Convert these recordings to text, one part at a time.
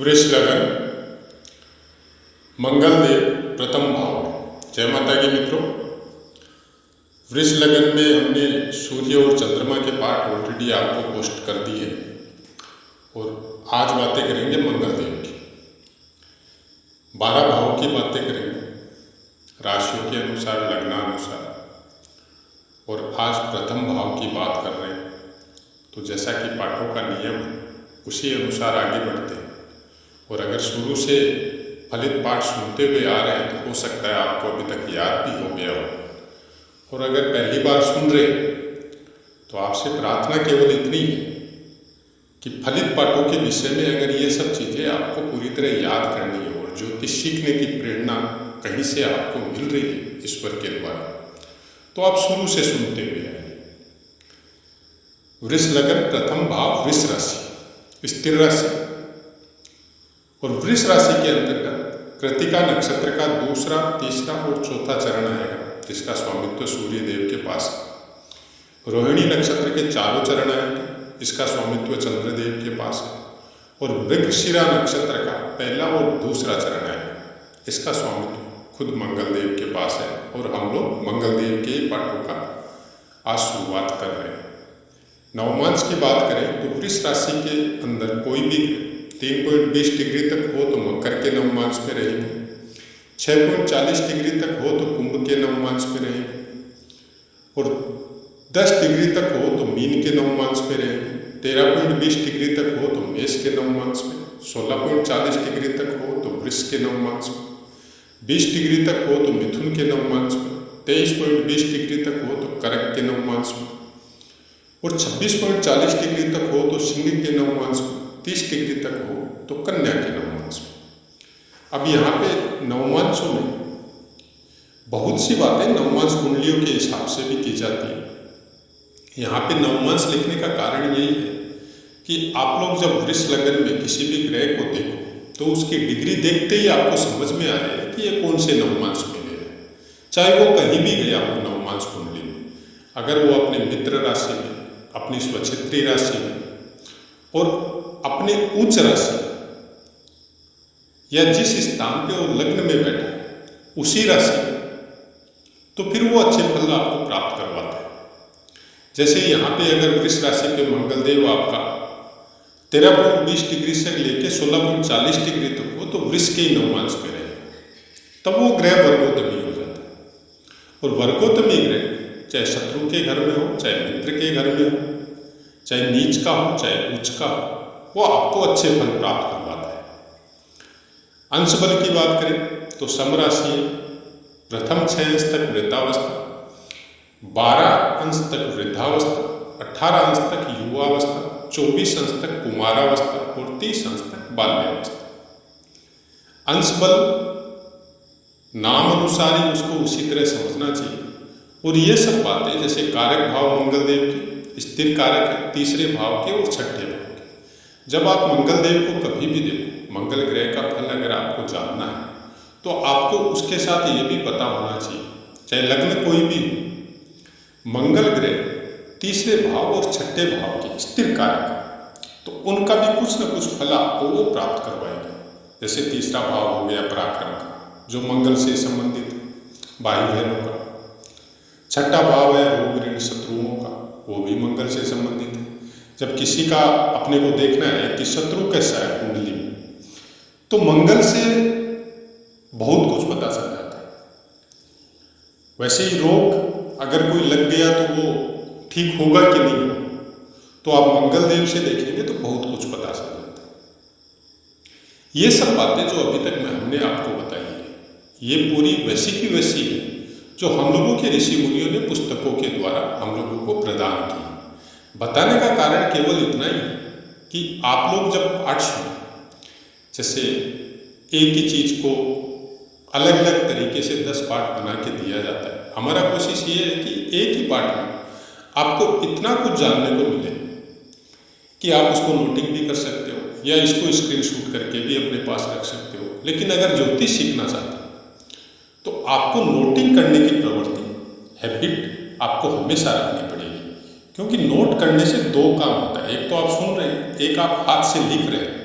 वृष लगन मंगल देव प्रथम भाव। जय माता की मित्रों, वृष लगन में हमने सूर्य और चंद्रमा के पाठ ऑलरेडी आपको पोस्ट कर दिए और आज बातें करेंगे मंगल देव की। 12 भावों की बातें करेंगे राशियों के अनुसार, लग्नानुसार, और आज प्रथम भाव की बात कर रहे हैं। तो जैसा कि पाठों का नियम है उसी अनुसार आगे बढ़ते हैं। और अगर शुरू से फलित पाठ सुनते हुए आ रहे हैं तो हो सकता है आपको अभी तक याद भी हो गया हो। और अगर पहली बार सुन रहे तो आपसे प्रार्थना केवल इतनी है कि फलित पाठों के विषय में अगर ये सब चीज़ें आपको पूरी तरह याद करनी है और ज्योतिष सीखने की प्रेरणा कहीं से आपको मिल रही है ईश्वर के द्वारा, तो आप शुरू से सुनते हुए आइए। वृष लगन प्रथम भाव वृष राशि, स्थिर राशि, और वृष राशि के अंतर्गत कृतिका नक्षत्र का दूसरा, तीसरा और चौथा चरण आएगा जिसका स्वामित्व सूर्य देव के पास है। रोहिणी नक्षत्र के चारों चरण आएंगे, इसका स्वामित्व चंद्रदेव के पास है। और मृगशिरा नक्षत्र का पहला और दूसरा चरण आएगा, इसका स्वामित्व खुद मंगल देव के पास है। और हम लोग मंगल देव के पाठों का आज शुरुआत कर रहे हैं। नवमांश की बात करें तो वृष राशि के अंदर कोई भी 3.20 डिग्री तक हो तो मकर के नवमांश में रहेंगे, 6.40 डिग्री तक हो तो कुंभ के नवमांश में रहेंगे, और 10 डिग्री तक हो तो मीन के नवमांश में रहेंगे, 13.20 डिग्री तक हो तो मेष के नवमांश में, 16.40 डिग्री तक हो तो वृष के नवमांश में, 20 डिग्री तक हो तो मिथुन के नवमांश में, 23.20 डिग्री तक हो तो कर्क के नवमांश में, और 26.40 डिग्री तक हो तो सिंह के नवमांश में, 30 डिग्री तक हो तो कन्या के नवमांश में। अब यहाँ पे नवमांशों में बहुत सी बातें नवमांश कुंडलियों के हिसाब से भी की जाती है। यहाँ पे नवमांश लिखने का कारण यही है कि आप लोग जब वृष लगन में किसी भी ग्रह को देखो तो उसकी डिग्री देखते ही आपको समझ में आ जाए कि ये कौन से नवमांश में गया है, चाहे वो कहीं भी गया हो नवमांश कुंडली में। अगर वो अपने मित्र राशि में, अपनी स्वक्षेत्री राशि में और अपने उच्च राशि या जिस स्थान पे वो लग्न में बैठा है उसी राशि में, तो फिर वो अच्छे फल आपको प्राप्त करवाता है। जैसे यहाँ पे अगर वृष राशि पे मंगल देव आपका 13.20 डिग्री से लेके 16.40 डिग्री तक हो तो वृष के ही नवमांश में रहे, तब वो ग्रह वर्गोत्तमी हो जाता है। और वर्गोत्तमी ग्रह चाहे शत्रु के घर में हो, चाहे मित्र के घर में हो, चाहे नीच का हो, चाहे उच्च का हो, वो आपको अच्छे फल प्राप्त करवाता है। अंश बल की बात करें तो सम राशि प्रथम 6 अंश तक वृद्धावस्था, 12 अंश तक वृद्धावस्था, 18 अंश तक युवावस्था, 24 अंश तक कुमारावस्था और 30 अंश तक बाल्यावस्था। अंश बल नाम अनुसार ही उसको उसी तरह समझना चाहिए। और ये सब बातें जैसे कारक भाव मंगल देव के स्थिर कारक है, तीसरे भाव के और छठे भाव के। जब आप मंगल देव को कभी भी देखो, मंगल ग्रह का फल अगर आपको जानना है तो आपको उसके साथ ये भी पता होना चाहिए, चाहे लग्न कोई भी हो, मंगल ग्रह तीसरे भाव और छठे भाव के स्थिर कारक, तो उनका भी कुछ न कुछ फल आपको वो प्राप्त करवाएगा। जैसे तीसरा भाव हो गया पराक्रम का, जो मंगल से संबंधित है, भाई बहनों का। छठा भाव है रोग ऋण शत्रुओं का, वो भी मंगल से संबंधित है। जब किसी का अपने को देखना है कि शत्रु कैसा है कुंडली में, तो मंगल से बहुत कुछ पता चल जाता है। वैसे ही रोग अगर कोई लग गया तो वो ठीक होगा कि नहीं होगा, तो आप मंगल देव से देखेंगे तो बहुत कुछ पता चल जाता है। ये सब बातें जो अभी तक हमने आपको बताई है, ये पूरी वैसी की वैसी है जो हम लोगों के ऋषि मुनियों ने पुस्तकों के द्वारा हम लोगों को प्रदान की। बताने का कारण केवल इतना ही है कि आप लोग जब पाठ सुने, जैसे एक ही चीज को अलग अलग तरीके से 10 पाठ बना के दिया जाता है, हमारा कोशिश ये है कि एक ही पाठ में आपको इतना कुछ जानने को मिले कि आप उसको नोटिंग भी कर सकते हो या इसको स्क्रीनशॉट करके भी अपने पास रख सकते हो। लेकिन अगर ज्योतिष सीखना चाहते हो तो आपको नोटिंग करने की प्रवृत्ति, हैबिट आपको हमेशा रखनी पड़ेगी। क्योंकि नोट करने से 2 काम होता है, एक तो आप सुन रहे हैं, एक आप हाथ से लिख रहे हैं।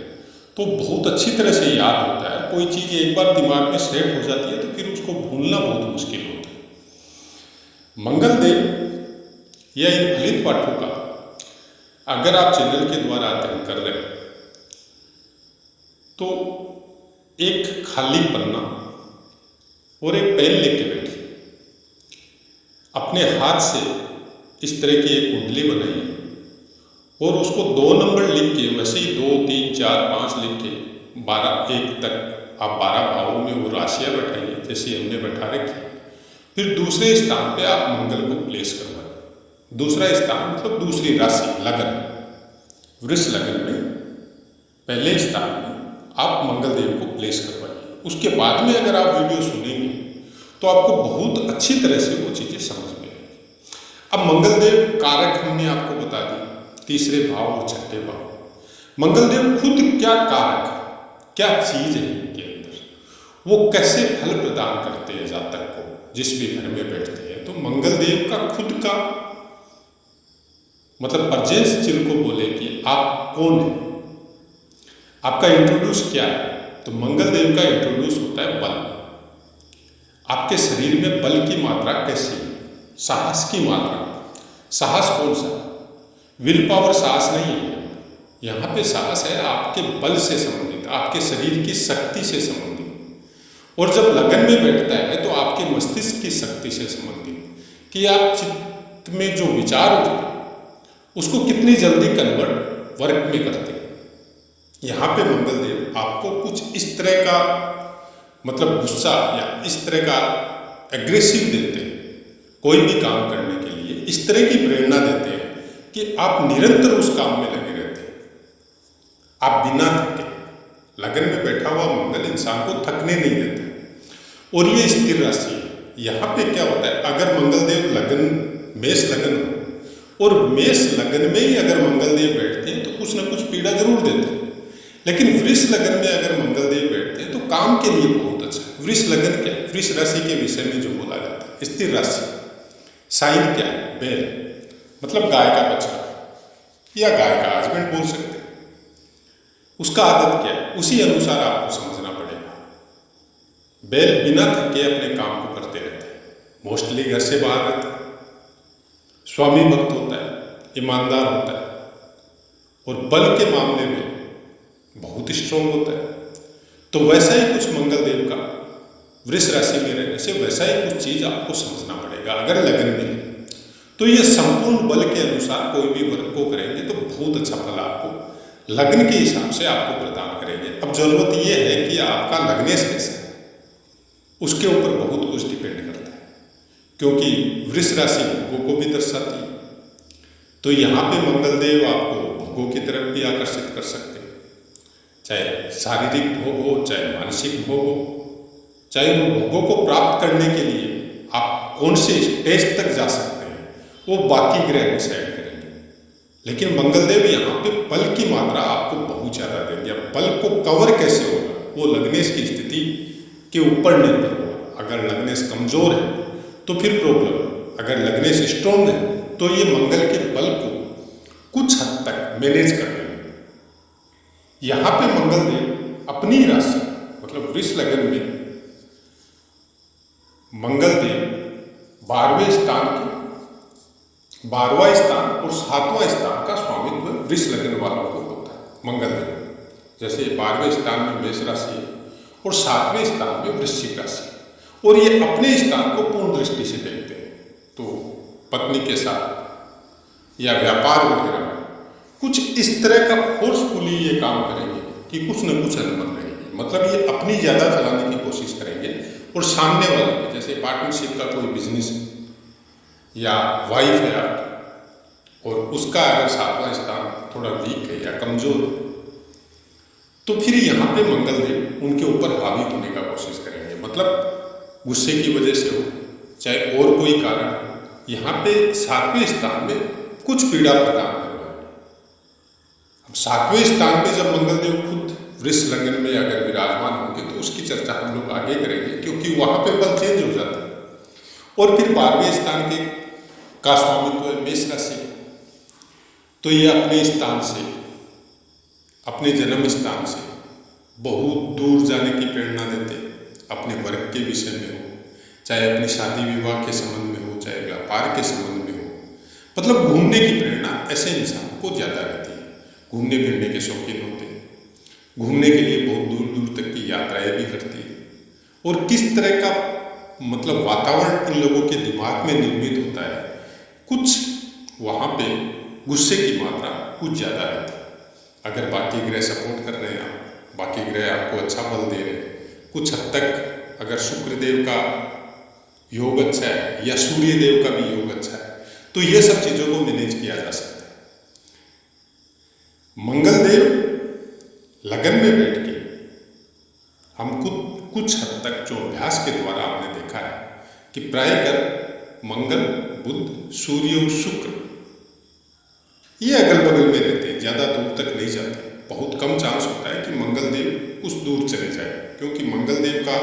तो बहुत अच्छी तरह से याद होता है। कोई चीज़ एक बार दिमाग में सेट हो जाती है तो फिर उसको भूलना बहुत मुश्किल होता है। मंगलदेव या इन फलित पाठों का अगर आप चैनल के द्वारा अध्ययन कर रहे हैं तो एक खाली पन्ना और एक पेन लेके बैठिए, अपने हाथ से इस तरह की एक कुंडली बनाइए और उसको 2 नंबर लिख के, वैसे ही 2, 3, 4, 5 लिख के 12 1 तक आप 12 भावों में वो राशियाँ बैठाइए जैसे हमने बैठा रखी। फिर दूसरे स्थान पे आप मंगल को प्लेस करवाइए। दूसरा स्थान मतलब दूसरी राशि लगन, वृष लगन में पहले स्थान में आप मंगलदेव को प्लेस करवाइए। उसके बाद में अगर आप वीडियो सुनेंगे तो आपको बहुत अच्छी तरह से वो चीज़ें समझ में आएगी। अब मंगलदेव कारक हमने आपको बता दी, तीसरे भाव और छठे भाव। मंगलदेव खुद क्या कारक, क्या चीज है इनके अंदर, वो कैसे फल प्रदान करते हैं जातक को जिस भी घर में बैठते हैं। तो मंगलदेव का खुद का मतलब परजेंस जिनको बोले कि आप कौन है, आपका इंट्रोड्यूस क्या है, तो मंगलदेव का इंट्रोड्यूस होता है बल। आपके शरीर में बल की मात्रा कैसी है, साहस की मात्रा। साहस कौन सा, विल पावर साहस नहीं है, यहाँ पे साहस है आपके बल से संबंधित, आपके शरीर की शक्ति से संबंधित। और जब लगन में बैठता है तो आपके मस्तिष्क की शक्ति से संबंधित, कि आप चित्त में जो विचार होते हैं उसको कितनी जल्दी कन्वर्ट वर्क में करते हैं। यहाँ पे मंगलदेव आपको कुछ इस तरह का मतलब गुस्सा या इस तरह का एग्रेसिव देते हैं कोई भी काम करने के लिए, इस तरह की प्रेरणा देते हैं कि आप निरंतर उस काम में लगे रहते हैं, आप बिना थके। लगन में बैठा हुआ मंगल इंसान को थकने नहीं देता और ये स्थिर राशि है। यहाँ पे क्या होता है, अगर मंगलदेव लगन मेष लगन हो और मेष लगन में ही अगर मंगलदेव बैठते हैं तो कुछ ना कुछ पीड़ा जरूर देते हैं। लेकिन वृष लगन में अगर मंगलदेव बैठते हैं तो काम के लिए बहुत अच्छा है। वृष लगन क्या है, वृष राशि के विषय में जो बोला जाता है स्थिर राशि। साइन क्या है, बैल मतलब गाय का बच्चा या गाय का हस्बैंड बोल सकते हैं। उसका आदत क्या है, उसी अनुसार आपको समझना पड़ेगा। बैल बिना थके अपने काम को करते रहते हैं, मोस्टली घर से बाहर रहते हैं, स्वामी भक्त होता है, ईमानदार होता है और बल के मामले में बहुत स्ट्रोंग होता है। तो वैसा ही कुछ मंगलदेव का वृष राशि में रहने से वैसा ही कुछ चीज आपको समझना पड़ेगा। अगर लगन में है तो ये संपूर्ण बल के अनुसार कोई भी वर्क को करेंगे तो बहुत अच्छा फल आपको लग्न के हिसाब से आपको प्रदान करेंगे। अब जरूरत ये है कि आपका लग्नेश कैसा है, उसके ऊपर बहुत कुछ डिपेंड करता है, क्योंकि वृष राशि भोगों को भी दर्शाती है। तो यहाँ पे मंगलदेव आपको भोगों की तरफ भी आकर्षित कर सकते हैं, चाहे शारीरिक भोग हो चाहे मानसिक भोग हो, चाहे उन भोगों को प्राप्त करने के लिए आप कौन से स्टेज तक जा सकते हैं वो बाकी ग्रह डिसाइड करेंगे। लेकिन मंगलदेव यहाँ पे बल की मात्रा आपको बहुत ज़्यादा देंगे। अब बल को कवर कैसे होगा वो लग्नेश की स्थिति के ऊपर निर्भर होगा। अगर लग्नेश कमजोर है तो फिर प्रॉब्लम है, अगर लग्नेश स्ट्रॉन्ग है तो ये मंगल के बल को कुछ हद तक मैनेज कर लेंगे। यहाँ पे मंगलदेव अपनी राशि मतलब वृष लगन में मंगलदेव 12वें स्थान के 12वां स्थान और 7वां स्थान का स्वामित्व वृष लगन वालों को होता है। मंगलदेव जैसे 12वें स्थान में मेष राशि है और 7वें स्थान में वृश्चिक राशि, और ये अपने स्थान को पूर्ण दृष्टि से देखते हैं। तो पत्नी के साथ या व्यापार वगैरह में कुछ इस तरह का फोर्सफुली ये काम करेंगे कि कुछ न कुछ अनबन रहेगी। मतलब ये अपनी ज़्यादा चलाने की कोशिश करेंगे और सामने वाले के, जैसे पार्टनरशिप का कोई बिजनेस या वाइफ है आपकी और उसका अगर 7वां स्थान थोड़ा वीक है या कमजोर है तो फिर यहाँ पे मंगलदेव उनके ऊपर हावी होने का कोशिश करेंगे। मतलब गुस्से की वजह से हो चाहे और कोई कारण हो, यहाँ पे 7वें स्थान में कुछ पीड़ा प्रदान करवाएंगे। अब 7वें स्थान पे जब मंगलदेव खुद वृष लगन में अगर विराजमान होंगे तो उसकी चर्चा हम लोग आगे करेंगे, क्योंकि वहाँ पे बल चेंज हो जाता है। और फिर 12वें स्थान के का स्वामित्व है मेष राशि, तो ये अपने स्थान से अपने जन्म स्थान से बहुत दूर जाने की प्रेरणा देते, अपने वर्क के विषय में हो, चाहे अपनी शादी विवाह के संबंध में हो, चाहे व्यापार के संबंध में हो, मतलब घूमने की प्रेरणा ऐसे इंसान को ज़्यादा रहती है। घूमने फिरने के शौकीन होते हैं, घूमने के लिए बहुत दूर दूर तक की यात्राएं भी करती है। और किस तरह का मतलब वातावरण इन लोगों के दिमाग में निर्मित होता है, कुछ वहाँ पे गुस्से की मात्रा कुछ ज़्यादा रहती है। अगर बाकी ग्रह सपोर्ट कर रहे हैं, आप बाकी ग्रह आपको अच्छा बल दे रहे हैं, कुछ हद तक अगर शुक्र देव का योग अच्छा है या सूर्य देव का भी योग अच्छा है, तो ये सब चीज़ों को मैनेज किया जा सकता है। मंगल देव लगन में बैठ के हम कुछ हद तक जो अभ्यास के द्वारा हमने देखा है कि प्रायः मंगल, बुध, सूर्य और शुक्र ये अगल बगल में रहते हैं, ज़्यादा दूर तक नहीं जाते। बहुत कम चांस होता है कि मंगल देव कुछ दूर चले जाए, क्योंकि मंगल देव का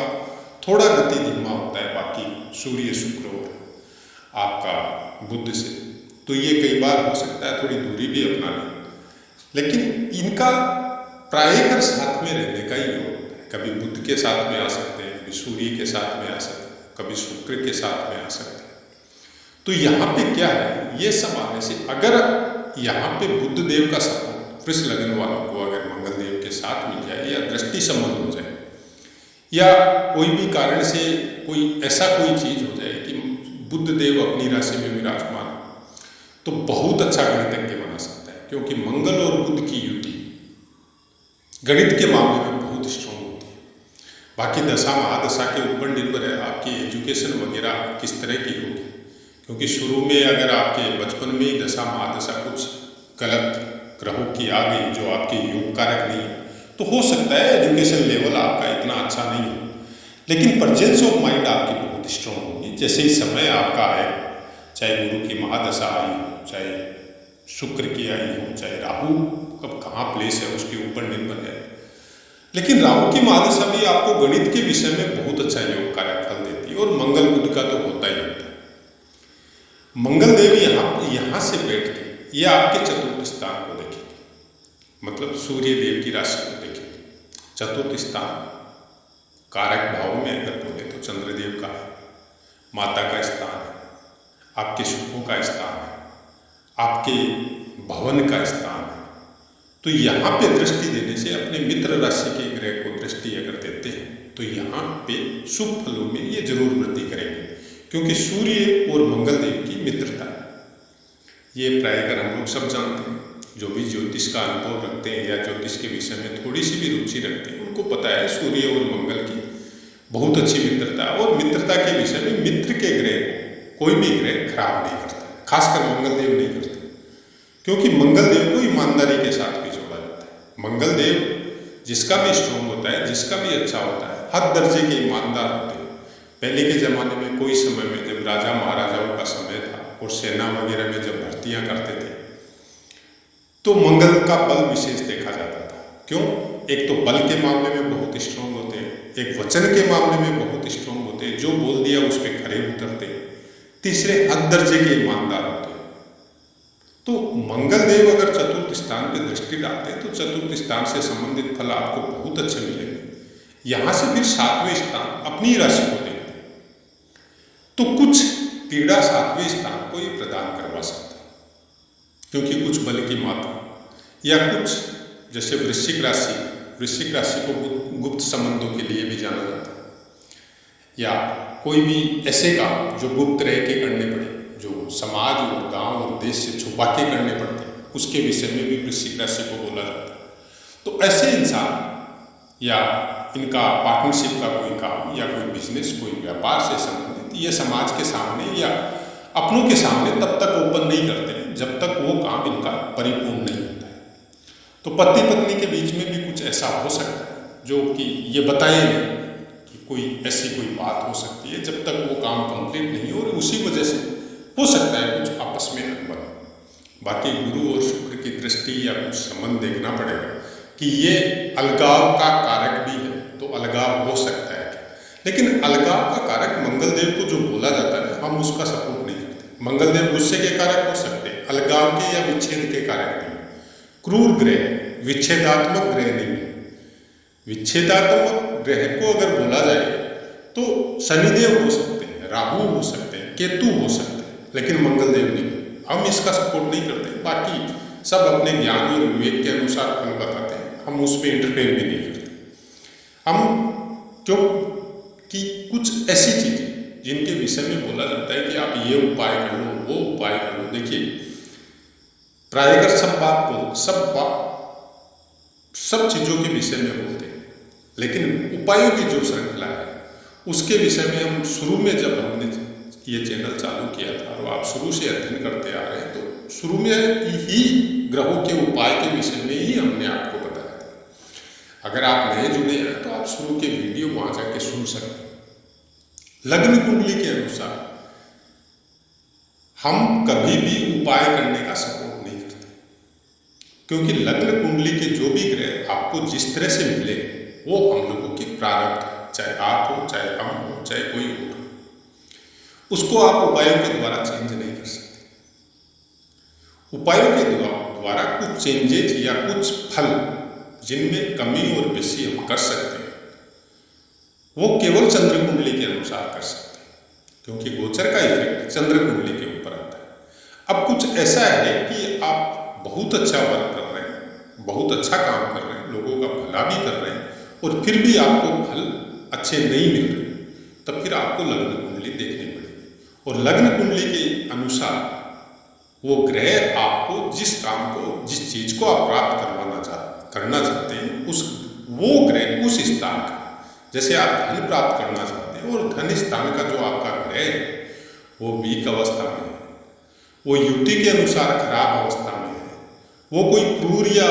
थोड़ा गति धीमा होता है बाकी सूर्य, शुक्र और आपका बुध से। तो ये कई बार हो सकता है थोड़ी दूरी भी अपना लें, लेकिन इनका प्रायः साथ में रहने का ही योग होता है। कभी बुध के साथ में आ सकते हैं, कभी सूर्य के साथ में आ सकते हैं, कभी शुक्र के साथ में आ सकते हैं। तो यहाँ पे क्या है, ये सब आने से अगर यहाँ पे बुध देव का सपोर्ट वृष लगन वालों को अगर मंगल देव के साथ मिल जाए या दृष्टि संबंध हो जाए या कोई भी कारण से कोई ऐसा कोई चीज हो जाए कि बुध देव अपनी राशि में विराजमान, तो बहुत अच्छा गणितज्ञ बना सकता है। क्योंकि मंगल और बुध की युति गणित के मामले में बहुत स्ट्रांग होती है। बाकी दशा महादशा के ऊपर निर्भर है आपकी एजुकेशन वगैरह किस तरह की होगी, क्योंकि शुरू में अगर आपके बचपन में ही दशा महादशा कुछ गलत ग्रहों की आ गई जो आपके योग कारक नहीं है, तो हो सकता है एजुकेशन लेवल आपका इतना अच्छा नहीं हो, लेकिन प्रेजेंस ऑफ माइंड आपकी बहुत स्ट्रांग होगी। जैसे ही समय आपका आए, चाहे गुरु की महादशा आई हो, चाहे शुक्र की आई हो, चाहे राहु कब कहाँ प्लेस है उसके ऊपर निर्भर है, लेकिन राहु की महादशा भी आपको गणित के विषय में बहुत अच्छा योग कारक फल देती है। और मंगल बुध का तो होता ही होता है। मंगल देव यहाँ से बैठ के ये आपके चतुर्थ स्थान को देखेंगे, मतलब सूर्य देव की राशि को देखेंगे। चतुर्थ स्थान कारक भाव में अगर बोले तो चंद्रदेव का है, माता का स्थान है, आपके शुक्रों का स्थान है, आपके भवन का स्थान है। तो यहाँ पे दृष्टि देने से अपने मित्र राशि के ग्रह को दृष्टि अगर देते हैं तो यहाँ पे शुभ फलों में ये जरूर वृद्धि करेंगे, क्योंकि सूर्य और मंगल देव की मित्रता है। ये प्रायः हम लोग सब जानते हैं, जो भी ज्योतिष का अनुभव रखते हैं या ज्योतिष के विषय में थोड़ी सी भी रुचि रखते हैं, उनको पता है सूर्य और मंगल की बहुत अच्छी मित्रता है। और मित्रता के विषय में मित्र के ग्रह को कोई भी ग्रह खराब नहीं करता, खासकर मंगल देव नहीं करते, क्योंकि मंगल देव को ईमानदारी के साथ भी जोड़ा जाता है। मंगल देव जिसका भी स्ट्रॉन्ग होता है, जिसका भी अच्छा होता है, हर दर्जे के ईमानदार होते हैं। पहले के ज़माने में कोई समय में जब राजा महाराजाओं का समय था और सेना वगैरह में जब भर्तियां करते थे तो मंगल का बल विशेष देखा जाता था। क्यों? एक तो बल के मामले में बहुत स्ट्रांग होते हैं, एक वचन के मामले में बहुत स्ट्रांग होते हैं, जो बोल दिया उस पर खरे उतरते हैं, तीसरे हद दर्जे के ईमानदार होते हैं। तो मंगल देव अगर चतुर्थ स्थान पर दृष्टि डालते हैं तो चतुर्थ स्थान से संबंधित फल आपको बहुत अच्छे मिलेंगे। यहाँ से फिर सातवें स्थान अपनी राशि को देखते हैं तो कुछ पीड़ा सातवें स्थान को ही प्रदान करवा सकता है, क्योंकि कुछ बल की मात्रा या कुछ जैसे वृश्चिक राशि को गुप्त संबंधों के लिए भी जाना जाता है, या कोई भी ऐसे काम जो गुप्त रह के करने पड़े, जो समाज और गांव और देश से छुपा के करने पड़ते हैं, उसके विषय में भी वृश्चिक राशि को बोला जाता है। तो ऐसे इंसान या इनका पार्टनरशिप का कोई काम या कोई बिजनेस, कोई व्यापार से संबंधित ये समाज के सामने या अपनों के सामने तब तक ओपन नहीं करते हैं जब तक वो काम इनका परिपूर्ण नहीं होता है। तो पति पत्नी के बीच में भी कुछ ऐसा हो सकता है जो कि ये बताए नहीं कि कोई ऐसी कोई बात हो सकती है जब तक वो काम कंप्लीट नहीं हो, और उसी वजह से हो सकता है कुछ आपस में अनबन। बाकी गुरु और शुक्र की दृष्टि या कुछ संबंध देखना पड़ेगा कि ये अलगाव का कारक भी है, तो अलगाव हो सकता है क्या, लेकिन अलगाव का कारक मंगल देव को जो बोला जाता है हम उसका सपोर्ट नहीं करते। मंगल देव गुस्से के कारक हो सकते हैं, अलगाव के या विच्छेद के कारक नहीं। क्रूर ग्रह, विच्छेदात्मक ग्रह नहीं है। विच्छेदात्मक ग्रह को अगर बोला जाए तो शनिदेव हो सकते हैं, राहु हो सकते हैं, केतु हो सकते हैं, लेकिन मंगलदेव नहीं। हम इसका सपोर्ट नहीं करते। बाकी सब अपने ज्ञान और विवेक के अनुसार फल बताते हैं, हम उसमें इंटरफेयर भी नहीं करते। हम क्यों कि कुछ ऐसी चीज़ें जिनके विषय में बोला जाता है कि आप ये उपाय कर लो, वो उपाय कर लो। देखिए, प्रायकर सब चीज़ों के विषय में बोलते हैं, लेकिन उपायों की जो श्रृंखला है उसके विषय में हम शुरू में जब हमने ये चैनल चालू किया था और आप शुरू से अध्ययन करते आ रहे हैं, तो शुरू में ही ग्रहों के उपाय के विषय में ही हमने आपको बताया था। अगर आप नए जुड़े हैं तो आप शुरू के वीडियो वहाँ जाके सुन सकते हैं। लग्न कुंडली के अनुसार हम कभी भी उपाय करने का सपोर्ट नहीं करते, क्योंकि लग्न कुंडली के जो भी ग्रह आपको जिस तरह से मिले वो हम लोगों की प्रारब्ध, चाहे आप हो, चाहे हम हो, चाहे कोई हो, उसको आप उपायों के द्वारा चेंज नहीं कर सकते। उपायों के द्वारा कुछ चेंजेज या कुछ फल जिनमें कमी और बेसी हम कर सकते हैं, वो केवल चंद्र कुंडली के अनुसार कर सकते हैं, क्योंकि गोचर का इफेक्ट चंद्र कुंडली के ऊपर आता है। अब कुछ ऐसा है कि आप बहुत अच्छा वर्क कर रहे हैं, बहुत अच्छा काम कर रहे हैं, लोगों का भला भी कर रहे हैं, और फिर भी आपको फल अच्छे नहीं मिल रहे, तब फिर आपको लग्न कुंडली देखनी पड़ेगी। और लग्न कुंडली के अनुसार वो ग्रह आपको जिस काम को, जिस चीज को आप प्राप्त करना चाहते हैं, वो ग्रह उस स्थान का, जैसे आप धन प्राप्त करना चाहते हैं और धन स्थान का जो आपका ग्रह है वो वीक अवस्था में है, वो युति के अनुसार खराब अवस्था में है, वो कोई क्रूर या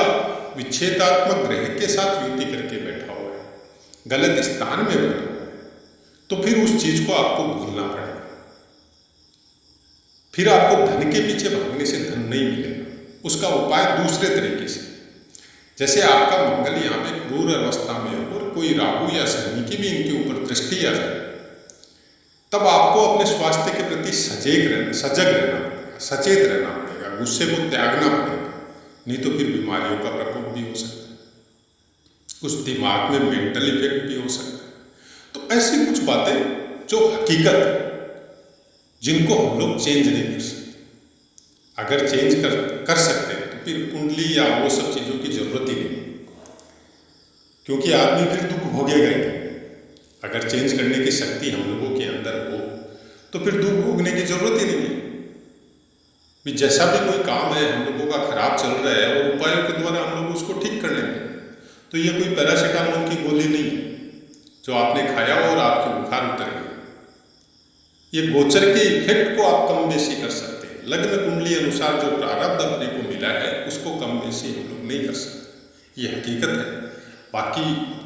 विच्छेदात्मक ग्रह के साथ युति करके बैठा हुआ है, गलत स्थान में बैठा हुआ है, तो फिर उस चीज को आपको भूलना पड़ेगा। फिर आपको धन के पीछे भागने से धन नहीं मिलेगा। उसका उपाय दूसरे तरीके से, जैसे आपका मंगल यहाँ पे क्रूर अवस्था में है और कोई राहु या शनि की भी इनके ऊपर दृष्टि आ जाए, तब आपको अपने स्वास्थ्य के प्रति सजग रहना पड़ेगा, सचेत रहना पड़ेगा, गुस्से को त्यागना पड़ेगा, नहीं तो फिर बीमारियों का प्रकोप भी हो सकता है, कुछ दिमाग में मेंटल इफेक्ट भी हो सकता है। तो ऐसी कुछ बातें जो हकीकत है, जिनको हम लोग चेंज नहीं कर सकते। अगर चेंज कर सकते हैं तो फिर कुंडली या वो सब चीज़ों की जरूरत ही नहीं, क्योंकि आदमी फिर दुख भोगेगा ही नहीं। अगर चेंज करने की शक्ति हम लोगों के अंदर हो तो फिर दुख भोगने की जरूरत ही नहीं है। भी जैसा भी कोई काम है हम लोगों का खराब चल रहा है और उपायों के द्वारा हम लोग उसको ठीक कर लेंगे, तो ये कोई पैरासीटामोल की गोली नहीं है जो आपने खाया और आपके बुखार उतर गए। ये गोचर के इफेक्ट को आप कम बेसी कर सकते हैं। लग्न कुंडली अनुसार जो प्रारब्ध अपने को मिला है उसको कम बेसी हम लोग नहीं कर सकते, ये हकीकत है। बाकी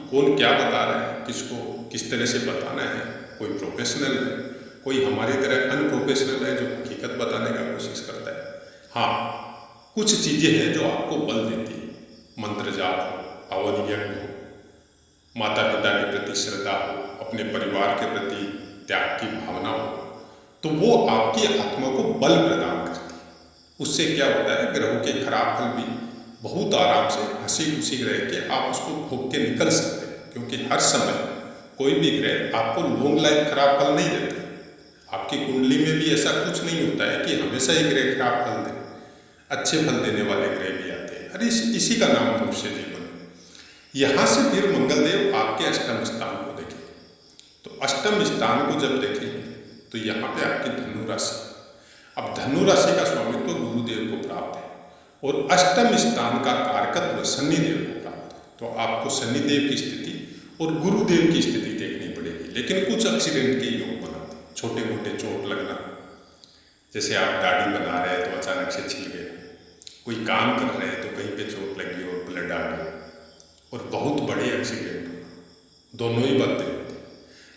कौन क्या बता रहा है, किसको किस तरह से बताना है, कोई प्रोफेशनल है, कोई हमारी तरह अनप्रोफेशनल है जो हकीकत बताने का कोशिश करता है। हाँ, कुछ चीज़ें हैं जो आपको बल देती है, मंत्र जाप हो, हवन यज्ञ हो, माता पिता के प्रति श्रद्धा हो, अपने परिवार के प्रति त्याग की भावना हो, तो वो आपकी आत्मा को बल प्रदान करती है। उससे क्या होता है, ग्रहों के खराब फल भी बहुत आराम से हंसी खुशी रह के आप उसको भोग के निकल सकते हैं, क्योंकि हर समय कोई भी ग्रह आपको लॉन्ग लाइफ खराब फल नहीं देते। आपकी कुंडली में भी ऐसा कुछ नहीं होता है कि हमेशा ही ग्रह खराब फल दे, अच्छे फल देने वाले ग्रह भी आते हैं। अरे इसी का नाम मनुष्य जीवन है। यहाँ से फिर मंगलदेव आपके अष्टम स्थान को देखें, तो अष्टम स्थान को जब देखेंगे तो यहाँ पे आपकी धनु राशि, अब धनु राशि का स्वामित्व गुरुदेव को प्राप्त है और अष्टम स्थान का कारकत्व शनिदेव को प्राप्त है। तो आपको शनिदेव की स्थिति और गुरुदेव की स्थिति देखनी पड़ेगी। लेकिन कुछ एक्सीडेंट के योग बनाते, छोटे मोटे चोट लगना, जैसे आप दाढ़ी बना रहे हैं तो अचानक से छिल गया, कोई काम कर रहे हैं तो कहीं पे चोट लगी और ब्लड आ गया, और बहुत बड़े एक्सीडेंट होना, दोनों ही बातें होती हैं।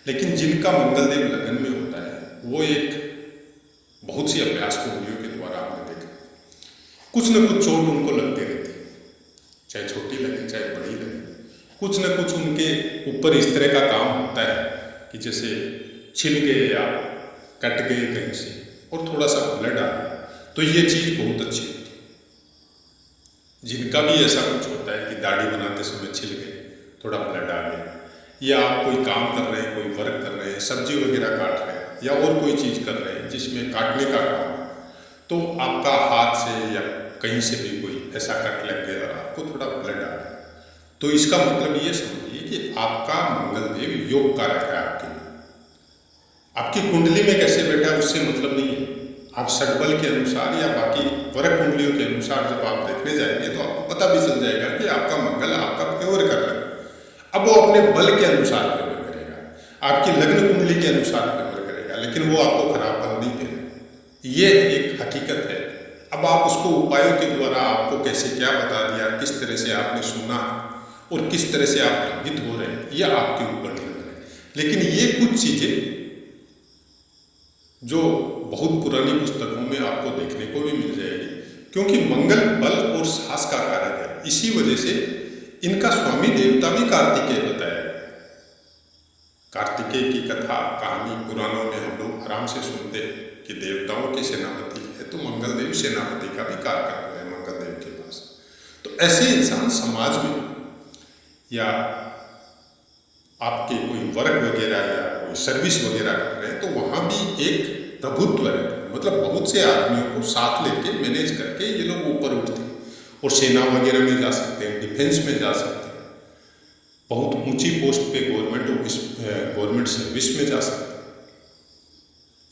लेकिन जिनका मंगलदेव लगन में होता है वो एक बहुत सी अभ्यास कुंडलियों के द्वारा आपने देखा, कुछ न कुछ चोट उनको लगती रहती है, चाहे छोटी लगे चाहे बड़ी लगे, कुछ न कुछ उनके ऊपर इस तरह का काम होता है कि जैसे छिल गए या कट गए कहीं से और थोड़ा सा ब्लड आ गया, तो ये चीज़ बहुत अच्छी होती है। जिनका भी ऐसा कुछ होता है कि दाढ़ी बनाते समय छिल गए थोड़ा ब्लड आ गया, या आप कोई काम कर रहे हैं, कोई वर्क कर रहे हैं, सब्जी वगैरह काट रहे हैं या और कोई चीज़ कर रहे हैं जिसमें काटने का काम है, तो आपका हाथ से या कहीं से भी कोई ऐसा कट लग गया और आपको थोड़ा ब्लड आ गया, तो इसका मतलब ये समझिए कि आपका मंगलदेव योग कारक है आपके लिए। आपकी कुंडली में कैसे बैठा है उससे मतलब नहीं है। आप षटबल के अनुसार या बाकी वर्ग कुंडलियों के अनुसार जब आप देखने जाएंगे तो आपको पता भी चल जाएगा कि आपका मंगल आपका फेवर कर रहा है। अब वो अपने बल के अनुसार फेवर करेगा, आपकी लग्न कुंडली के अनुसार फेवर करेगा, लेकिन वो आपको खराब फल नहीं देगा। ये एक हकीकत है। अब आप उसको उपायों के द्वारा आपको कैसे क्या बता दिया, किस तरह से आपने सुना और किस तरह से आप लंबित हो रहे हैं, यह आपके ऊपर निर्भर है। लेकिन ये कुछ चीजें जो बहुत पुरानी पुस्तकों में आपको देखने को भी मिल जाएगी, क्योंकि मंगल बल और साहस का कारक है। इसी वजह से इनका स्वामी देवता भी कार्तिकेय बताया गया। कार्तिकेय की कथा कहानी पुराणों में हम लोग आराम से सुनते हैं कि देवताओं के सेनापति है, तो मंगलदेव सेनापति का भी कारक है मंगलदेव के पास। तो ऐसे इंसान समाज में या आपके कोई वर्क वगैरह या कोई सर्विस वगैरह कर रहे हैं तो वहाँ भी एक प्रभुत्व रहता है। मतलब बहुत से आदमियों को साथ लेके मैनेज करके ये लोग ऊपर उठते हैं और सेना वगैरह में जा सकते हैं, डिफेंस में जा सकते हैं, बहुत ऊंची पोस्ट पे गवर्नमेंट सर्विस में जा सकते हैं,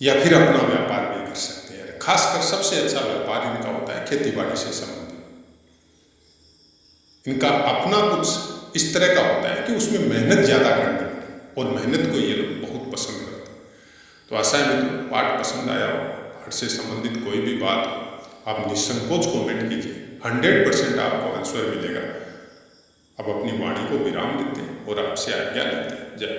या फिर अपना व्यापार भी कर सकते हैं। खासकर सबसे अच्छा व्यापार इनका होता है खेती बाड़ी से संबंधित। इनका अपना कुछ इस तरह का होता है कि उसमें मेहनत ज़्यादा करनी पड़े और मेहनत को ये लोग बहुत पसंद करते हैं। तो आशा है मित्रों पाठ पसंद आया हो, पाठ से संबंधित कोई भी बात हो आप निसंकोच कमेंट कीजिए, 100% आपको आंसर मिलेगा। अब अपनी वाणी को विराम देते हैं और आपसे आज्ञा लेते हैं। जय।